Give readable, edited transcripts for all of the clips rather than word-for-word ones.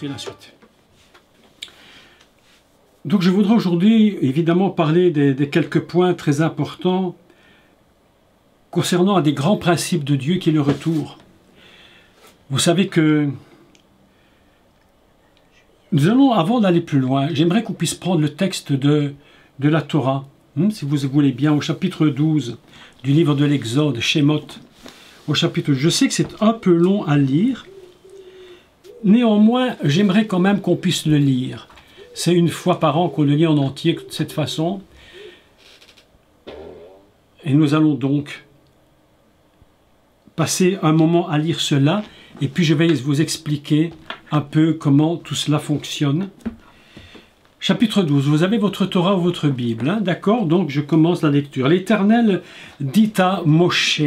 montrer la suite. Donc je voudrais aujourd'hui évidemment parler des quelques points très importants concernant un des grands principes de Dieu qui est le retour. Vous savez que nous allons, avant d'aller plus loin, j'aimerais qu'on puisse prendre le texte de la Torah, si vous voulez bien, au chapitre 12 du livre de l'Exode, Shemot, au chapitre. Je sais que c'est un peu long à lire, néanmoins, j'aimerais quand même qu'on puisse le lire. C'est une fois par an qu'on le lit en entier de cette façon. Et nous allons donc passer un moment à lire cela, et puis je vais vous expliquer un peu comment tout cela fonctionne. Chapitre 12, vous avez votre Torah ou votre Bible, hein, d'accord? Donc je commence la lecture. L'Éternel dit à Moshe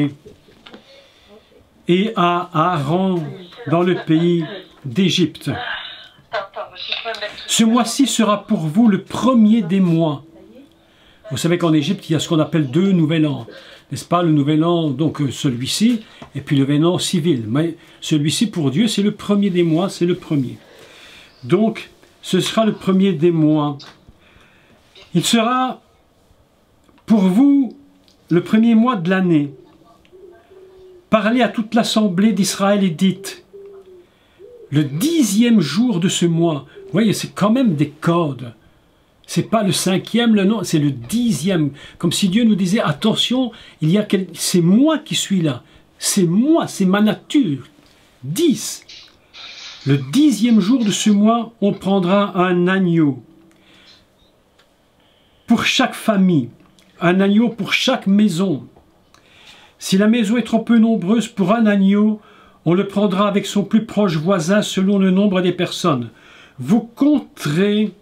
et à Aaron dans le pays d'Égypte: ce mois-ci sera pour vous le premier des mois. Vous savez qu'en Égypte, il y a ce qu'on appelle 2 nouvel an. N'est-ce pas? Le nouvel an, donc celui-ci, et puis le nouvel an civil. Mais celui-ci, pour Dieu, c'est le premier des mois, c'est le premier. Donc, ce sera le premier des mois. Il sera pour vous le premier mois de l'année. Parlez à toute l'assemblée d'Israël et dites: le 10e jour de ce mois. Vous voyez, c'est quand même des codes. C'est pas le 5e, le non, c'est le 10e. Comme si Dieu nous disait: attention, c'est moi qui suis là. C'est moi, c'est ma nature. 10. Le 10e jour de ce mois, on prendra un agneau pour chaque famille, un agneau pour chaque maison. Si la maison est trop peu nombreuse pour un agneau, on le prendra avec son plus proche voisin selon le nombre des personnes. Vous compterez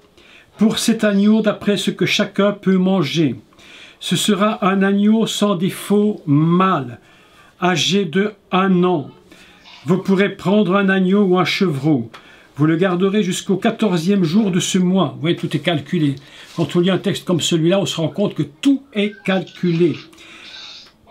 pour cet agneau d'après ce que chacun peut manger. Ce sera un agneau sans défaut mâle, âgé de 1 an. Vous pourrez prendre un agneau ou un chevreau. Vous le garderez jusqu'au 14e jour de ce mois. Vous voyez, tout est calculé. Quand on lit un texte comme celui-là, on se rend compte que tout est calculé.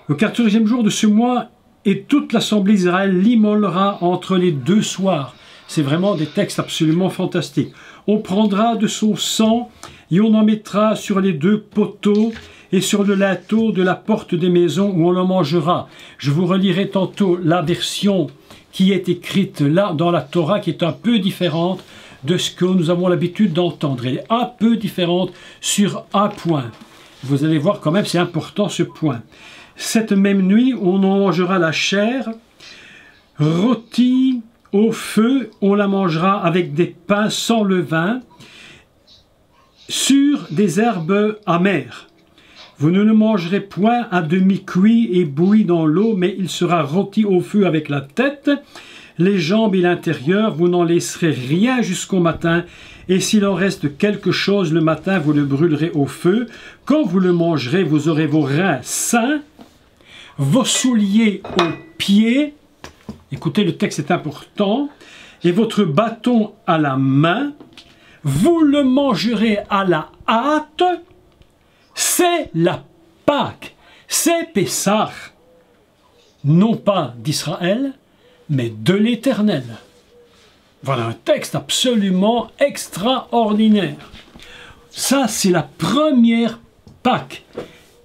Au 14e jour de ce mois, et toute l'assemblée d'Israël l'immolera entre les 2 soirs. C'est vraiment des textes absolument fantastiques. On prendra de son sang et on en mettra sur les 2 poteaux et sur le linteau de la porte des maisons où on le mangera. Je vous relirai tantôt la version qui est écrite là dans la Torah, qui est un peu différente de ce que nous avons l'habitude d'entendre. Elle est un peu différente sur un point. Vous allez voir quand même, c'est important ce point. Cette même nuit, on en mangera la chair, rôtie au feu, on la mangera avec des pains sans levain, sur des herbes amères. Vous ne le mangerez point à demi cuit et bouilli dans l'eau, mais il sera rôti au feu avec la tête, les jambes et l'intérieur. Vous n'en laisserez rien jusqu'au matin, et s'il en reste quelque chose le matin, vous le brûlerez au feu. Quand vous le mangerez, vous aurez vos reins sains, vos souliers aux pieds. Écoutez, le texte est important. Et votre bâton à la main. Vous le mangerez à la hâte. C'est la Pâque. C'est Pessah. Non pas d'Israël, mais de l'Éternel. Voilà un texte absolument extraordinaire. Ça, c'est la première Pâque.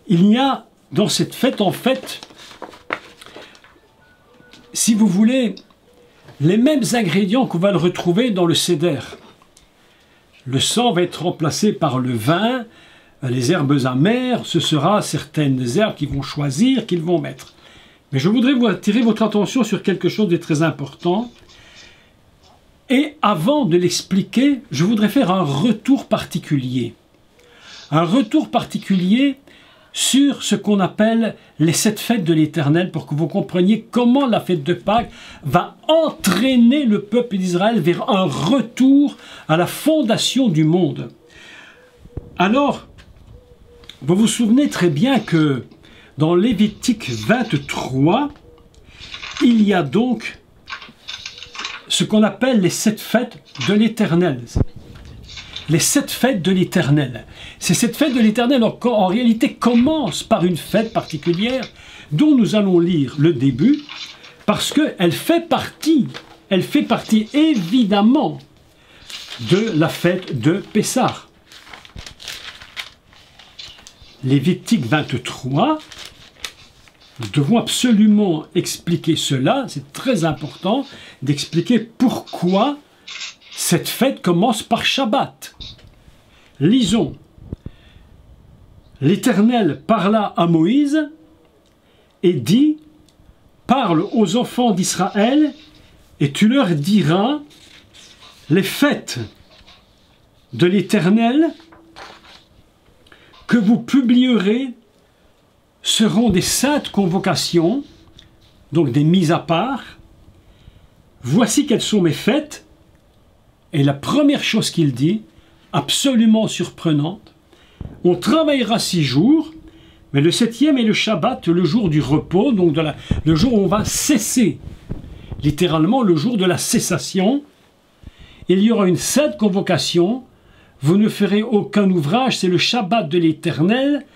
Il y a dans cette fête, en fait, si vous voulez, les mêmes ingrédients qu'on va le retrouver dans le Seder. Le sang va être remplacé par le vin, les herbes amères, ce sera certaines herbes qu'ils vont choisir, qu'ils vont mettre. Mais je voudrais vous attirer votre attention sur quelque chose de très important. Et avant de l'expliquer, je voudrais faire un retour particulier. Un retour particulier sur ce qu'on appelle les 7 fêtes de l'Éternel, pour que vous compreniez comment la fête de Pâques va entraîner le peuple d'Israël vers un retour à la fondation du monde. Alors, vous vous souvenez très bien que dans Lévitique 23, il y a donc ce qu'on appelle les 7 fêtes de l'Éternel. Les 7 fêtes de l'Éternel. Ces 7 fêtes de l'Éternel, en réalité, commencent par une fête particulière dont nous allons lire le début, parce qu'elle fait partie évidemment de la fête de Pessah. Lévitique 23, nous devons absolument expliquer cela, c'est très important d'expliquer pourquoi cette fête commence par Shabbat. Lisons. L'Éternel parla à Moïse et dit, parle aux enfants d'Israël et tu leur diras, les fêtes de l'Éternel que vous publierez seront des saintes convocations, donc des mises à part. Voici quelles sont mes fêtes. Et la première chose qu'il dit, absolument surprenante, on travaillera 6 jours, mais le 7e est le Shabbat, le jour du repos, donc le jour où on va cesser, littéralement le jour de la cessation. Il y aura une sainte convocation, vous ne ferez aucun ouvrage, c'est le Shabbat de l'Éternel,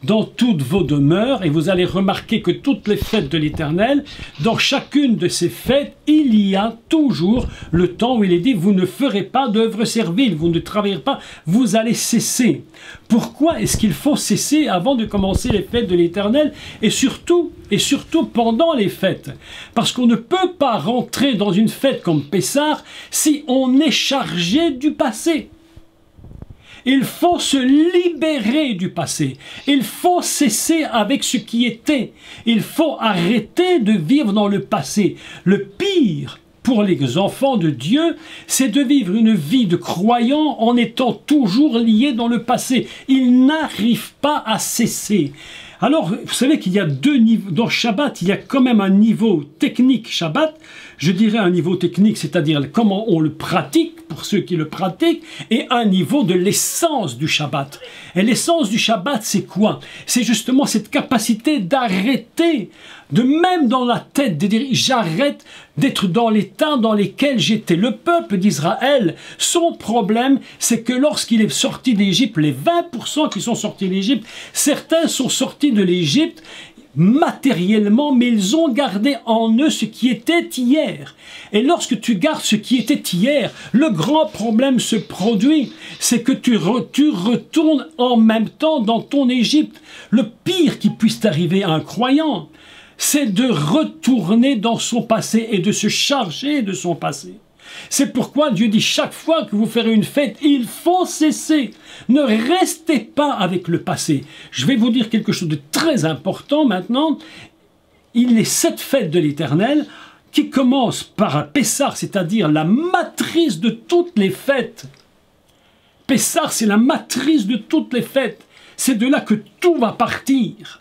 dans toutes vos demeures, et vous allez remarquer que toutes les fêtes de l'Éternel, dans chacune de ces fêtes, il y a toujours le temps où il est dit, vous ne ferez pas d'œuvre servile, vous ne travaillerez pas, vous allez cesser. Pourquoi est-ce qu'il faut cesser avant de commencer les fêtes de l'Éternel, et surtout pendant les fêtes? Parce qu'on ne peut pas rentrer dans une fête comme Pessah si on est chargé du passé. Il faut se libérer du passé. Il faut cesser avec ce qui était. Il faut arrêter de vivre dans le passé. Le pire pour les enfants de Dieu, c'est de vivre une vie de croyant en étant toujours lié dans le passé. Ils n'arrivent pas à cesser. Alors, vous savez qu'il y a 2 niveaux. Dans Shabbat, il y a quand même un niveau technique Shabbat. Je dirais un niveau technique, c'est-à-dire comment on le pratique, pour ceux qui le pratiquent, et un niveau de l'essence du Shabbat. Et l'essence du Shabbat, c'est quoi? C'est justement cette capacité d'arrêter, de même dans la tête, de dire j'arrête d'être dans l'état dans lequel j'étais. Le peuple d'Israël, son problème, c'est que lorsqu'il est sorti d'Égypte, les 20% qui sont sortis d'Égypte, certains sont sortis de l'Égypte matériellement, mais ils ont gardé en eux ce qui était hier. Et lorsque tu gardes ce qui était hier, le grand problème se produit, c'est que tu retournes en même temps dans ton Égypte. Le pire qui puisse arriver à un croyant, c'est de retourner dans son passé et de se charger de son passé. C'est pourquoi Dieu dit chaque fois que vous ferez une fête, il faut cesser. Ne restez pas avec le passé. Je vais vous dire quelque chose de très important maintenant. Il est cette fête de l'Éternel qui commence par un Pessah, c'est-à-dire la matrice de toutes les fêtes. Pessah, c'est la matrice de toutes les fêtes. C'est de là que tout va partir.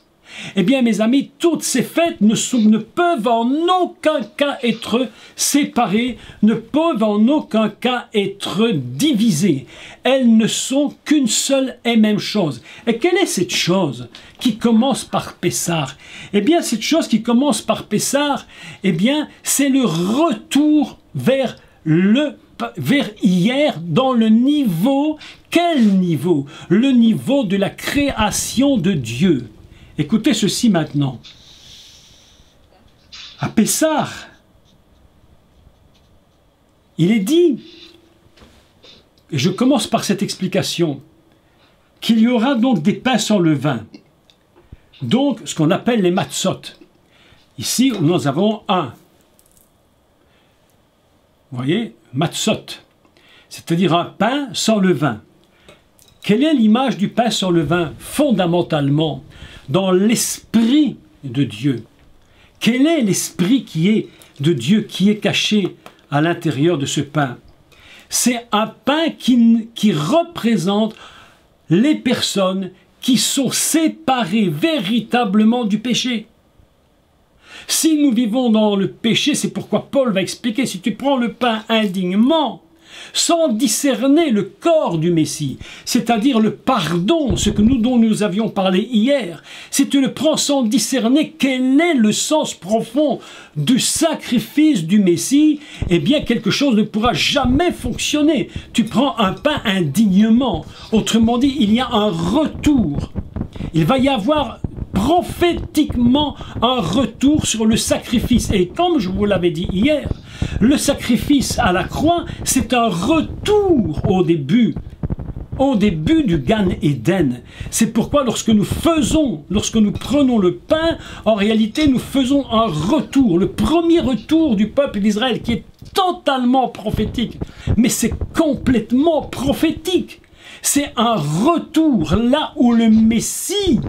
Eh bien, mes amis, toutes ces fêtes ne peuvent en aucun cas être séparées, ne peuvent en aucun cas être divisées. Elles ne sont qu'une seule et même chose. Et quelle est cette chose qui commence par Pessah? Eh bien, cette chose qui commence par Pessah, eh bien, c'est le retour vers hier dans le niveau. Quel niveau? Le niveau de la création de Dieu. Écoutez ceci maintenant. À Pessah, il est dit, et je commence par cette explication, qu'il y aura donc des pains sans levain. Donc, ce qu'on appelle les matzot. Ici, nous avons un. Vous voyez, matzot. C'est-à-dire un pain sans levain. Quelle est l'image du pain sans levain? Fondamentalement, dans l'esprit de Dieu. Quel est l'esprit qui est de Dieu, qui est caché à l'intérieur de ce pain? C'est un pain qui représente les personnes qui sont séparées véritablement du péché. Si nous vivons dans le péché, c'est pourquoi Paul va expliquer, si tu prends le pain indignement, sans discerner le corps du Messie, c'est-à-dire le pardon, dont nous avions parlé hier, si tu le prends sans discerner quel est le sens profond du sacrifice du Messie, eh bien quelque chose ne pourra jamais fonctionner. Tu prends un pain indignement, autrement dit, il y a un retour. Il va y avoir prophétiquement un retour sur le sacrifice. Et comme je vous l'avais dit hier, Le sacrifice à la croix, c'est un retour au début du Gan Eden. C'est pourquoi lorsque nous prenons le pain, en réalité nous faisons un retour, le premier retour du peuple d'Israël qui est totalement prophétique, mais c'est complètement prophétique. C'est un retour là où le Messie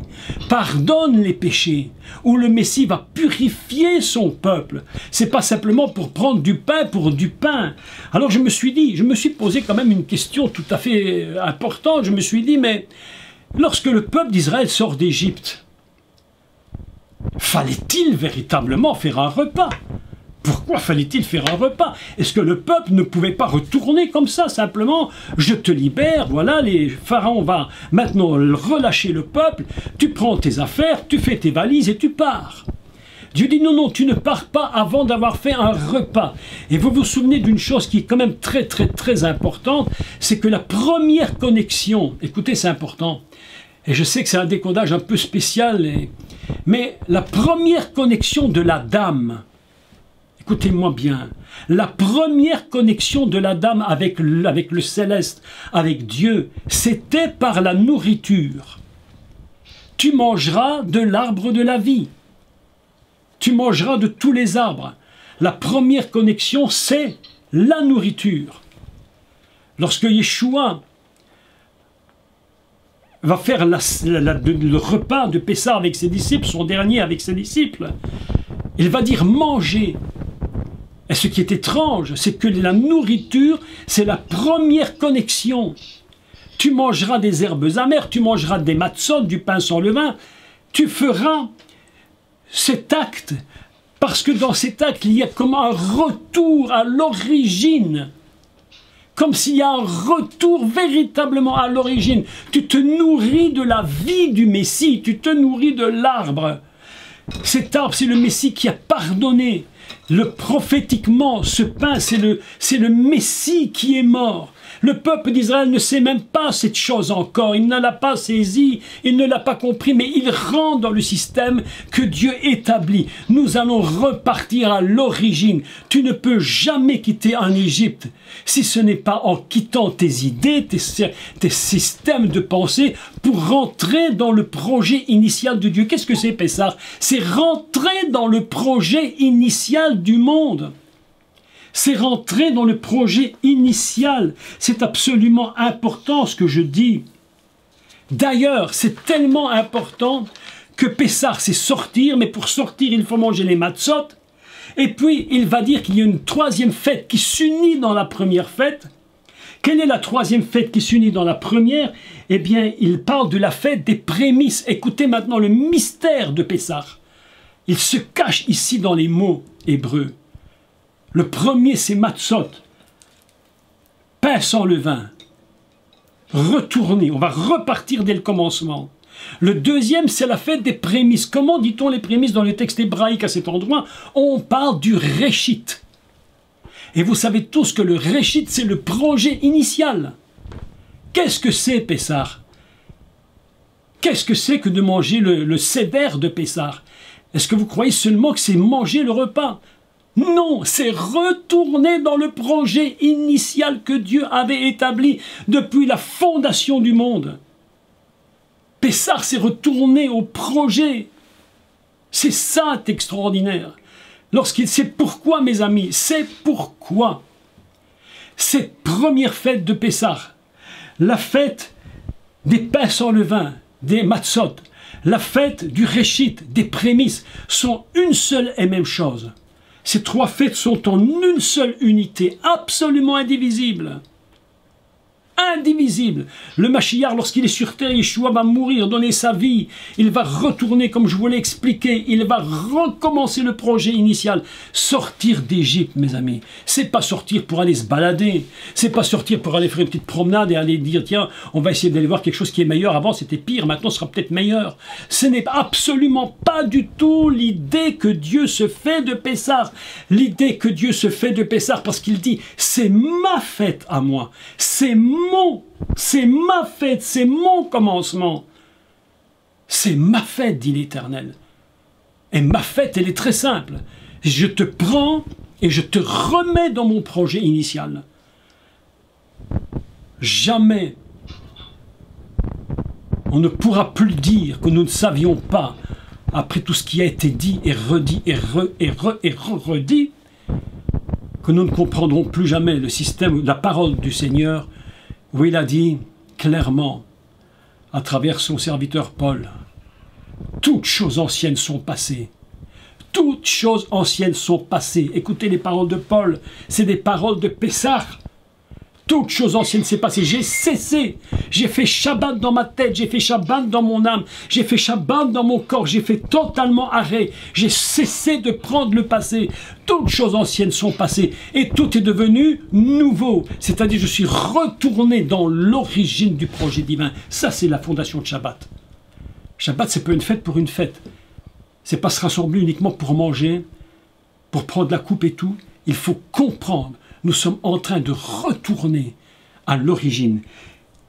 pardonne les péchés, où le Messie va purifier son peuple. C'est pas simplement pour prendre du pain pour du pain. Alors je me suis posé quand même une question tout à fait importante. Je me suis dit, mais lorsque le peuple d'Israël sort d'Égypte, fallait-il véritablement faire un repas ? Pourquoi fallait-il faire un repas? Est-ce que le peuple ne pouvait pas retourner comme ça, simplement, je te libère, voilà, les pharaons va maintenant relâcher le peuple, tu prends tes affaires, tu fais tes valises et tu pars. Dieu dit non, non, tu ne pars pas avant d'avoir fait un repas. Et vous vous souvenez d'une chose qui est quand même très, très, très importante, c'est que la première connexion, écoutez, c'est important, et je sais que c'est un décodage un peu spécial, mais la première connexion de la dame, écoutez-moi bien, la première connexion de la dame avec le céleste, avec Dieu, c'était par la nourriture. Tu mangeras de l'arbre de la vie. Tu mangeras de tous les arbres. La première connexion, c'est la nourriture. Lorsque Yeshua va faire le repas de Pessah avec ses disciples, son dernier avec ses disciples, il va dire manger. Et ce qui est étrange, c'est que la nourriture, c'est la première connexion. Tu mangeras des herbes amères, tu mangeras des matzot, du pain sans levain. Tu feras cet acte, parce que dans cet acte, il y a comme un retour à l'origine. Comme s'il y a un retour véritablement à l'origine. Tu te nourris de la vie du Messie, tu te nourris de l'arbre. Cet arbre, c'est le Messie qui a pardonné. Prophétiquement, ce pain, c'est le Messie qui est mort. Le peuple d'Israël ne sait même pas cette chose encore. Il ne l'a pas saisi, il ne l'a pas compris, mais il rentre dans le système que Dieu établit. Nous allons repartir à l'origine. Tu ne peux jamais quitter en Égypte si ce n'est pas en quittant tes idées, tes systèmes de pensée pour rentrer dans le projet initial de Dieu. Qu'est-ce que c'est, Pessah? C'est rentrer dans le projet initial du monde. C'est rentrer dans le projet initial. C'est absolument important ce que je dis. D'ailleurs, c'est tellement important que Pessah, c'est sortir, mais pour sortir, il faut manger les matzot. Et puis, il va dire qu'il y a une troisième fête qui s'unit dans la première fête. Quelle est la troisième fête qui s'unit dans la première? Eh bien, il parle de la fête des prémices. Écoutez maintenant le mystère de Pessah. Il se cache ici dans les mots hébreux. Le premier, c'est matzot, pain sans levain. Retourner, on va repartir dès le commencement. Le deuxième, c'est la fête des prémices. Comment dit-on les prémices dans le texte hébraïque à cet endroit? On parle du réchit. Et vous savez tous que le réchit, c'est le projet initial. Qu'est-ce que c'est, Pessah? Qu'est-ce que c'est que de manger le seder de Pessah? Est-ce que vous croyez seulement que c'est manger le repas? Non, c'est retourner dans le projet initial que Dieu avait établi depuis la fondation du monde. Pessah, c'est retourner au projet. C'est ça extraordinaire. C'est pourquoi, mes amis, c'est pourquoi cette première fête de Pessah, la fête des pains sans levain, des matzot, la fête du réchit, des prémices, sont une seule et même chose. Ces trois fêtes sont en une seule unité, absolument indivisible. Indivisible. Le Mashiach, lorsqu'il est sur terre, Yeshua va mourir, donner sa vie. Il va retourner, comme je vous l'ai expliqué, il va recommencer le projet initial. Sortir d'Égypte, mes amis, c'est pas sortir pour aller se balader. C'est pas sortir pour aller faire une petite promenade et aller dire, tiens, on va essayer d'aller voir quelque chose qui est meilleur. Avant, c'était pire, maintenant, ce sera peut-être meilleur. Ce n'est absolument pas du tout l'idée que Dieu se fait de Pessah. L'idée que Dieu se fait de Pessah, parce qu'il dit, c'est ma fête à moi. C'est ma fête, c'est mon commencement. C'est ma fête, dit l'Éternel. Et ma fête, elle est très simple. Je te prends et je te remets dans mon projet initial. Jamais on ne pourra plus dire que nous ne savions pas, après tout ce qui a été dit et redit et redit, que nous ne comprendrons plus jamais le système, la parole du Seigneur, où il a dit clairement, à travers son serviteur Paul, toutes choses anciennes sont passées. Toutes choses anciennes sont passées. Écoutez les paroles de Paul, c'est des paroles de Pessah. Toutes choses anciennes s'est passées. J'ai cessé. J'ai fait Shabbat dans ma tête. J'ai fait Shabbat dans mon âme. J'ai fait Shabbat dans mon corps. J'ai fait totalement arrêt. J'ai cessé de prendre le passé. Toutes choses anciennes sont passées. Et tout est devenu nouveau. C'est-à-dire, je suis retourné dans l'origine du projet divin. Ça, c'est la fondation de Shabbat. Shabbat, c'est pas une fête pour une fête. C'est pas se rassembler uniquement pour manger, pour prendre la coupe et tout. Il faut comprendre. Nous sommes en train de retourner à l'origine.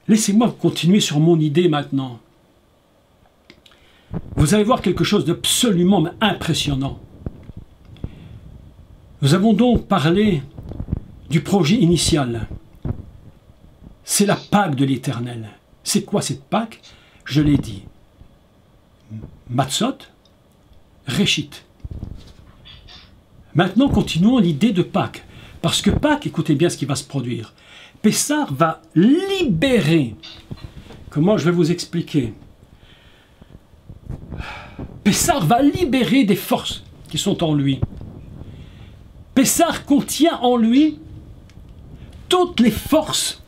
Laissez-moi continuer sur mon idée maintenant. Vous allez voir quelque chose d'absolument impressionnant. Nous avons donc parlé du projet initial. C'est la Pâque de l'Éternel. C'est quoi cette Pâque? Je l'ai dit. Matzot, Réchit. Maintenant, continuons l'idée de Pâques. Parce que Pâques, écoutez bien ce qui va se produire. Pessah va libérer. Comment je vais vous expliquer? Pessah va libérer des forces qui sont en lui. Pessah contient en lui toutes les forces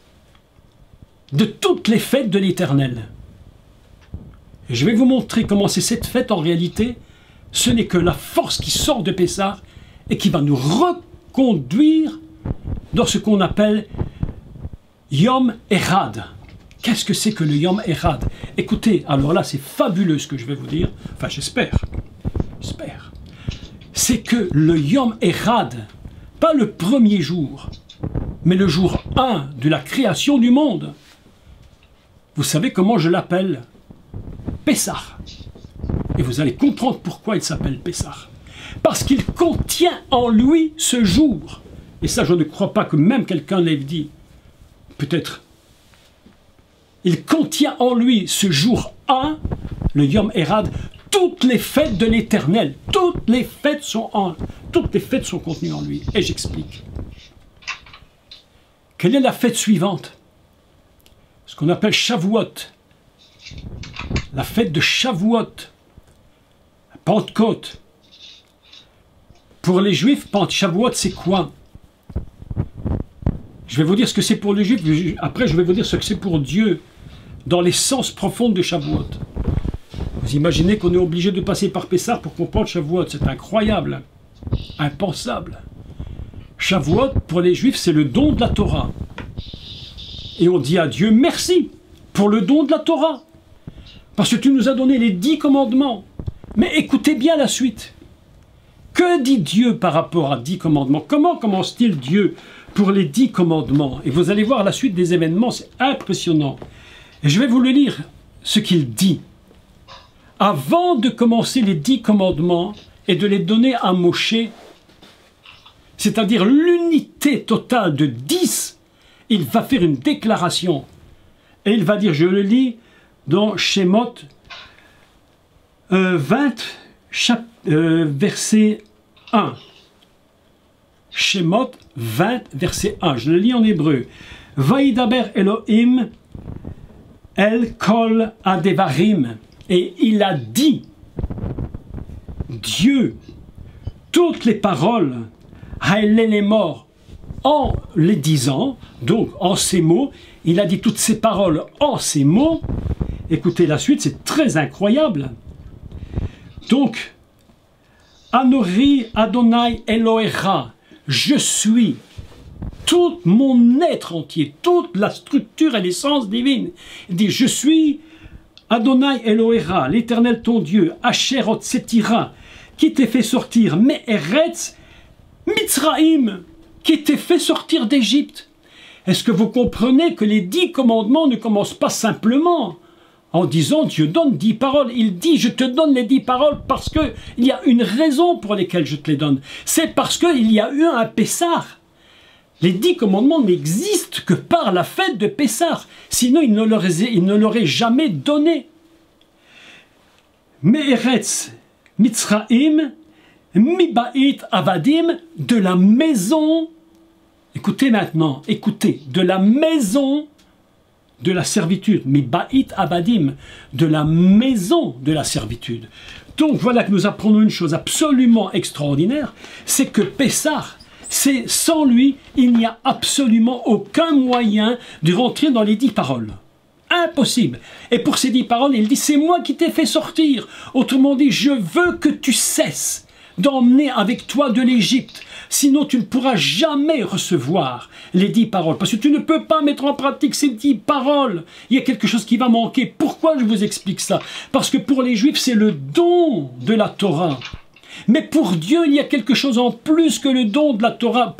de toutes les fêtes de l'Éternel. Et je vais vous montrer comment c'est cette fête en réalité. Ce n'est que la force qui sort de Pessah et qui va nous reconduire dans ce qu'on appelle Yom Erad. Qu'est-ce que c'est que le Yom Erad? Écoutez, alors là c'est fabuleux ce que je vais vous dire, enfin j'espère, c'est que le Yom Erad, pas le premier jour, mais le jour 1 de la création du monde, vous savez comment je l'appelle? Pessah. Et vous allez comprendre pourquoi il s'appelle Pessah. Parce qu'il contient en lui ce jour. Et ça, je ne crois pas que même quelqu'un l'ait dit. Peut-être. Il contient en lui ce jour 1, le Yom Erad, toutes les fêtes de l'Éternel. Toutes les fêtes sont contenues en lui. Et j'explique. Quelle est la fête suivante? Ce qu'on appelle Shavuot. La fête de Shavuot. Pentecôte. Pour les Juifs, Shavuot, c'est quoi? Je vais vous dire ce que c'est pour les Juifs, après je vais vous dire ce que c'est pour Dieu, dans l'essence profonde de Shavuot. Vous imaginez qu'on est obligé de passer par Pessah pour comprendre Shavuot, c'est incroyable, impensable. Shavuot, pour les Juifs, c'est le don de la Torah. Et on dit à Dieu, merci pour le don de la Torah, parce que tu nous as donné les 10 commandements. Mais écoutez bien la suite. Que dit Dieu par rapport à 10 commandements? Comment commence-t-il Dieu pour les 10 commandements? Et vous allez voir la suite des événements, c'est impressionnant. Et je vais vous le lire, ce qu'il dit. Avant de commencer les 10 commandements et de les donner à Moshe, c'est-à-dire l'unité totale de 10, il va faire une déclaration. Et il va dire, je le lis dans Shemot 20, verset 1. Shemot 20, verset 1. Je le lis en hébreu. Vaïdaber Elohim el kol adevarim. Et il a dit, Dieu, toutes les paroles, haïlé morts, en les disant, donc en ces mots, il a dit toutes ces paroles en ces mots. Écoutez la suite, c'est très incroyable. Donc, Anori Adonai Elohecha, je suis tout mon être entier, toute la structure et l'essence divine. Il dit, je suis Adonai Elohecha, l'Éternel ton Dieu, Asher Otsetira, qui t'ai fait sortir, Me'eretz Mitzraïm, qui t'ai fait sortir d'Égypte. Est-ce que vous comprenez que les 10 commandements ne commencent pas simplement en disant Dieu donne 10 paroles. Il dit je te donne les 10 paroles parce qu'il y a une raison pour laquelle je te les donne. C'est parce qu'il y a eu un Pessah. Les 10 commandements n'existent que par la fête de Pessah. Sinon il ne l'aurait jamais donné. Me'eretz Mitzraim, Miba'it Avadim, de la maison, écoutez maintenant, écoutez, de la maison de la servitude, Miba'it Avadim, de la maison de la servitude. Donc voilà que nous apprenons une chose absolument extraordinaire, c'est que Pessah, sans lui, il n'y a absolument aucun moyen de rentrer dans les 10 paroles. Impossible. Et pour ces 10 paroles, il dit, c'est moi qui t'ai fait sortir. Autrement dit, je veux que tu cesses d'emmener avec toi de l'Égypte. Sinon, tu ne pourras jamais recevoir les 10 paroles. Parce que tu ne peux pas mettre en pratique ces 10 paroles. Il y a quelque chose qui va manquer. Pourquoi je vous explique ça? Parce que pour les Juifs, c'est le don de la Torah. Mais pour Dieu, il y a quelque chose en plus que le don de la Torah,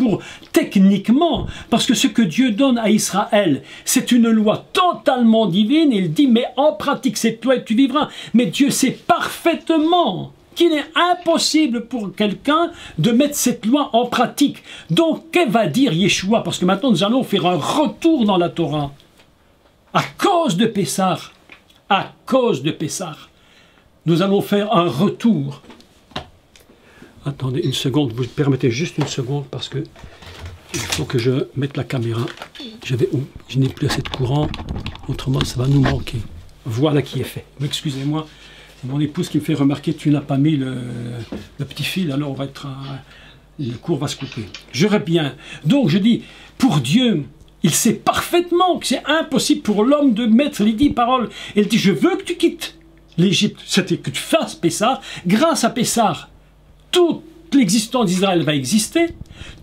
techniquement, parce que ce que Dieu donne à Israël, c'est une loi totalement divine. Il dit, mais en pratique, c'est toi et tu vivras. Mais Dieu sait parfaitement qu'il est impossible pour quelqu'un de mettre cette loi en pratique. Donc, qu'est-ce va dire Yeshua? Parce que maintenant, nous allons faire un retour dans la Torah. À cause de Pessah, nous allons faire un retour. Attendez une seconde, vous permettez juste une seconde parce que il faut que je mette la caméra. Je n'ai plus assez de courant, autrement ça va nous manquer. Voilà qui est fait. Excusez-moi, c'est mon épouse qui me fait remarquer tu n'as pas mis le petit fil, alors on va être le cours va se couper. Je reviens. Donc je dis, pour Dieu, il sait parfaitement que c'est impossible pour l'homme de mettre les 10 paroles. Il dit, je veux que tu quittes l'Égypte, c'était que tu fasses Pessah. Grâce à Pessah, toute l'existence d'Israël va exister,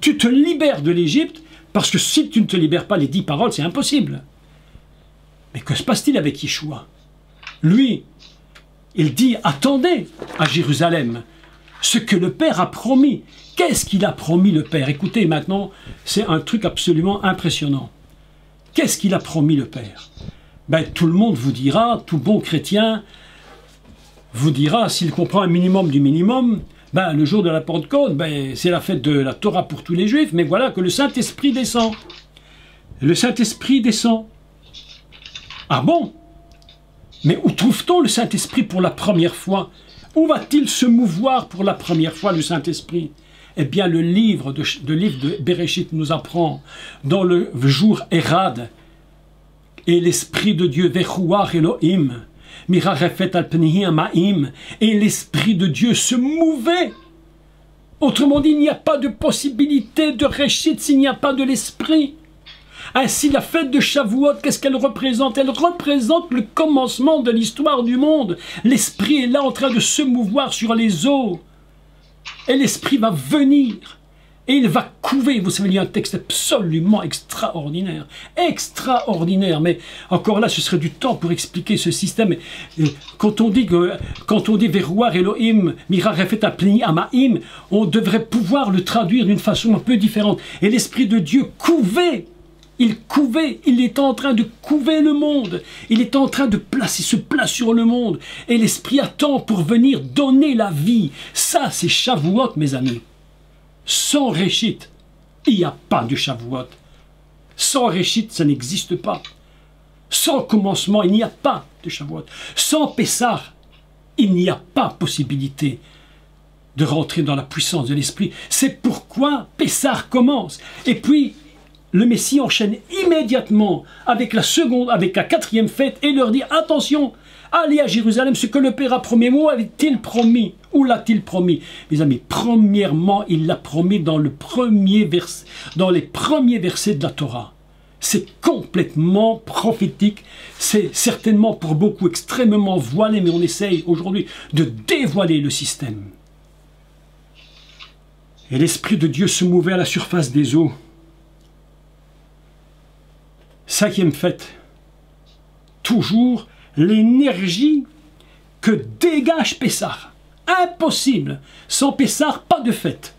tu te libères de l'Égypte, parce que si tu ne te libères pas les 10 paroles, c'est impossible. Mais que se passe-t-il avec Yeshua? Lui, il dit, attendez à Jérusalem, ce que le Père a promis. Qu'est-ce qu'il a promis le Père? Écoutez, maintenant, c'est un truc absolument impressionnant. Qu'est-ce qu'il a promis le Père? Ben, tout le monde vous dira, tout bon chrétien vous dira, s'il comprend un minimum du minimum, ben, le jour de la Pentecôte, ben, c'est la fête de la Torah pour tous les Juifs, mais voilà que le Saint-Esprit descend. Le Saint-Esprit descend. Ah bon? Mais où trouve-t-on le Saint-Esprit pour la première fois? Où va-t-il se mouvoir pour la première fois, le Saint-Esprit? Eh bien, le livre de Bereshit nous apprend, dans le jour Érad, et l'Esprit de Dieu, Vechuach Elohim, et l'Esprit de Dieu se mouvait. Autrement dit, il n'y a pas de possibilité de réchit s'il n'y a pas de l'Esprit. Ainsi, la fête de Shavuot, qu'est-ce qu'elle représente? Elle représente le commencement de l'histoire du monde. L'Esprit est là en train de se mouvoir sur les eaux. Et l'Esprit va venir. Et il va couver. Vous savez, il y a un texte absolument extraordinaire. Extraordinaire. Mais encore là, ce serait du temps pour expliquer ce système. Quand on dit Verouar Elohim, Mirarefet Apni Amaim, on devrait pouvoir le traduire d'une façon un peu différente. Et l'Esprit de Dieu couvait. Il couvait, il est en train de couver le monde. Il est en train de se placer sur le monde. Et l'Esprit attend pour venir donner la vie. Ça, c'est Shavuot, mes amis. Sans Réchit, il n'y a pas de Shavuot. Sans Réchit, ça n'existe pas. Sans commencement, il n'y a pas de Shavuot. Sans Pessah, il n'y a pas possibilité de rentrer dans la puissance de l'Esprit. C'est pourquoi Pessah commence. Et puis, le Messie enchaîne immédiatement avec la quatrième fête et leur dit, attention, allez à Jérusalem, ce que le Père a promis. Où avait-il promis? Où l'a-t-il promis? Mes amis, premièrement, il l'a promis dans les premiers versets de la Torah. C'est complètement prophétique, c'est certainement pour beaucoup extrêmement voilé, mais on essaye aujourd'hui de dévoiler le système. Et l'Esprit de Dieu se mouvait à la surface des eaux. Cinquième fête, toujours l'énergie que dégage Pessah. Impossible. Sans Pessah, pas de fête.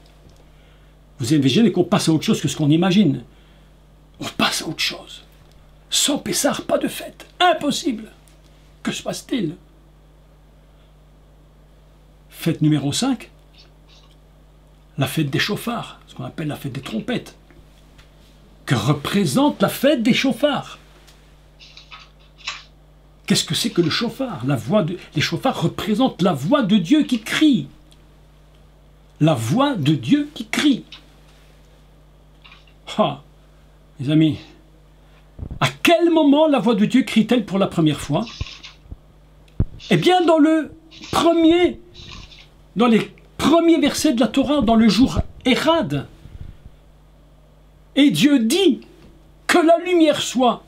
Vous imaginez qu'on passe à autre chose que ce qu'on imagine. On passe à autre chose. Sans Pessah, pas de fête. Impossible. Que se passe-t-il? Fête numéro 5, la fête des chauffards, ce qu'on appelle la fête des trompettes. Que représente la fête des chauffards? Qu'est-ce que c'est que le chauffard? Les chauffards représentent la voix de Dieu qui crie. La voix de Dieu qui crie. Ah, mes amis, à quel moment la voix de Dieu crie-t-elle pour la première fois? Eh bien, dans les premiers versets de la Torah, dans le jour Érad. Et Dieu dit que la lumière soit.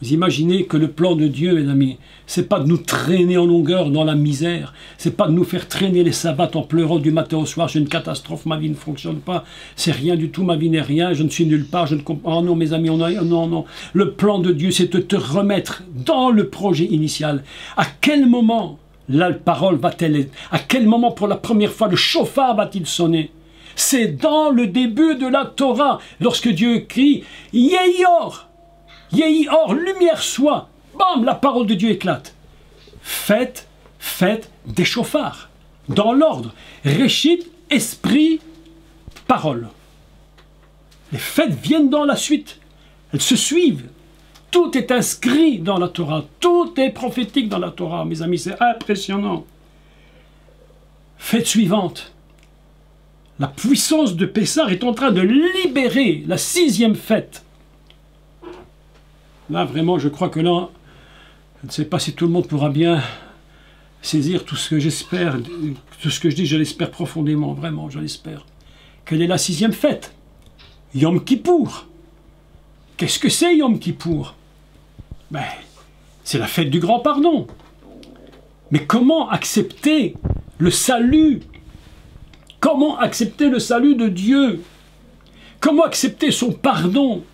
Vous imaginez que le plan de Dieu, mes amis, c'est pas de nous traîner en longueur dans la misère, c'est pas de nous faire traîner les sabbats en pleurant du matin au soir, j'ai une catastrophe, ma vie ne fonctionne pas, c'est rien du tout, ma vie n'est rien, je ne suis nulle part, je ne comprends. Oh non, mes amis, non, non. Le plan de Dieu, c'est de te remettre dans le projet initial. À quel moment la parole va-t-elle, à quel moment pour la première fois le chauffard va-t-il sonner? C'est dans le début de la Torah, lorsque Dieu crie « Yehi or !» Yehi or, lumière soit. Bam, la parole de Dieu éclate. Faites des chauffards. Dans l'ordre. Réchit, esprit, parole. Les fêtes viennent dans la suite. Elles se suivent. Tout est inscrit dans la Torah. Tout est prophétique dans la Torah. Mes amis, c'est impressionnant. Fête suivante. La puissance de Pessah est en train de libérer la 6e fête. Là, vraiment, je crois que là, je ne sais pas si tout le monde pourra bien saisir tout ce que j'espère, tout ce que je dis, je l'espère profondément, vraiment, je l'espère. Quelle est la 6e fête? Yom Kippour. Qu'est-ce que c'est Yom Kippour? Ben, c'est la fête du grand pardon. Mais comment accepter le salut? Comment accepter le salut de Dieu? Comment accepter son pardon?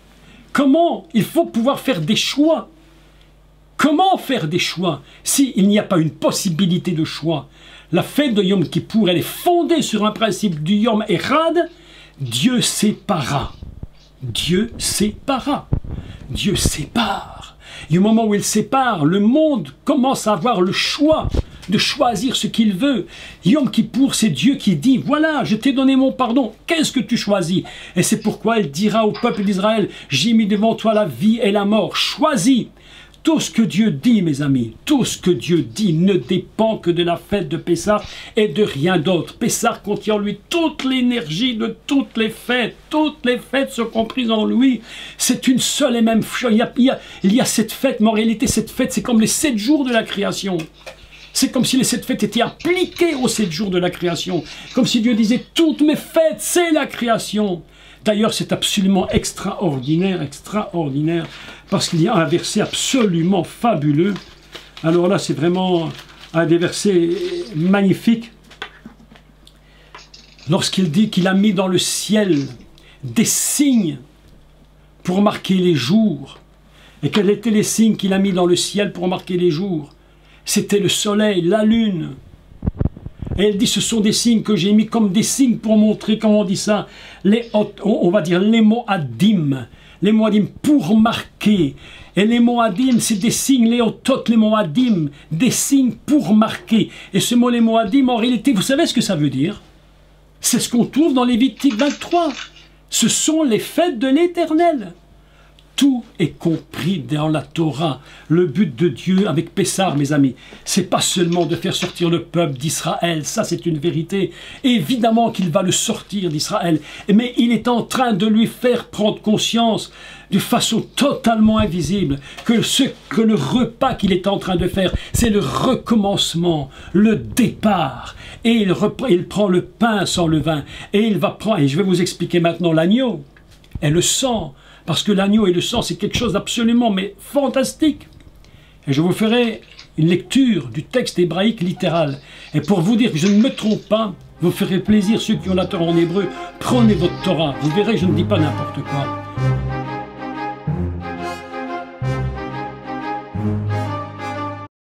Comment il faut pouvoir faire des choix? Comment faire des choix s'il n'y a pas une possibilité de choix? La fête de Yom Kippour, elle est fondée sur un principe du Yom Érad. Dieu sépara. Dieu sépara. Dieu sépare. Et au moment où il sépare, le monde commence à avoir le choix de choisir ce qu'il veut. Yom Kippour, c'est Dieu qui dit, voilà, je t'ai donné mon pardon, qu'est-ce que tu choisis? Et c'est pourquoi il dira au peuple d'Israël, j'ai mis devant toi la vie et la mort, choisis. Tout ce que Dieu dit, mes amis, tout ce que Dieu dit ne dépend que de la fête de Pessah et de rien d'autre. Pessah contient en lui toute l'énergie de toutes les fêtes sont comprises en lui. C'est une seule et même chose. Il y a cette fête, mais en réalité, cette fête, c'est comme les 7 jours de la création. C'est comme si les 7 fêtes étaient appliquées aux 7 jours de la création. Comme si Dieu disait, toutes mes fêtes, c'est la création. D'ailleurs, c'est absolument extraordinaire, parce qu'il y a un verset absolument fabuleux. Alors là, c'est vraiment un des versets magnifiques. Lorsqu'il dit qu'il a mis dans le ciel des signes pour marquer les jours. Et quels étaient les signes qu'il a mis dans le ciel pour marquer les jours? C'était le soleil, la lune. Et elle dit, ce sont des signes que j'ai mis comme des signes pour montrer, comment on dit ça, on va dire les Moadim. Les Moadim pour marquer. Et les Moadim, c'est des signes, les Otot, les Moadim, des signes pour marquer. Et ce mot les Moadim, en réalité, vous savez ce que ça veut dire? C'est ce qu'on trouve dans Lévitique 23. Ce sont les fêtes de l'Éternel. Tout est compris dans la Torah. Le but de Dieu avec Pessah, mes amis, c'est pas seulement de faire sortir le peuple d'Israël, ça c'est une vérité. Évidemment qu'il va le sortir d'Israël, mais il est en train de lui faire prendre conscience de façon totalement invisible que le repas qu'il est en train de faire, c'est le recommencement, le départ. Et il prend le pain sans le vin, et il va prendre, et je vais vous expliquer maintenant l'agneau et le sang. Parce que l'agneau et le sang, c'est quelque chose d'absolument mais fantastique. Et je vous ferai une lecture du texte hébraïque littéral. Et pour vous dire que je ne me trompe pas, vous ferez plaisir ceux qui ont la Torah en hébreu, prenez votre Torah. Vous verrez, je ne dis pas n'importe quoi.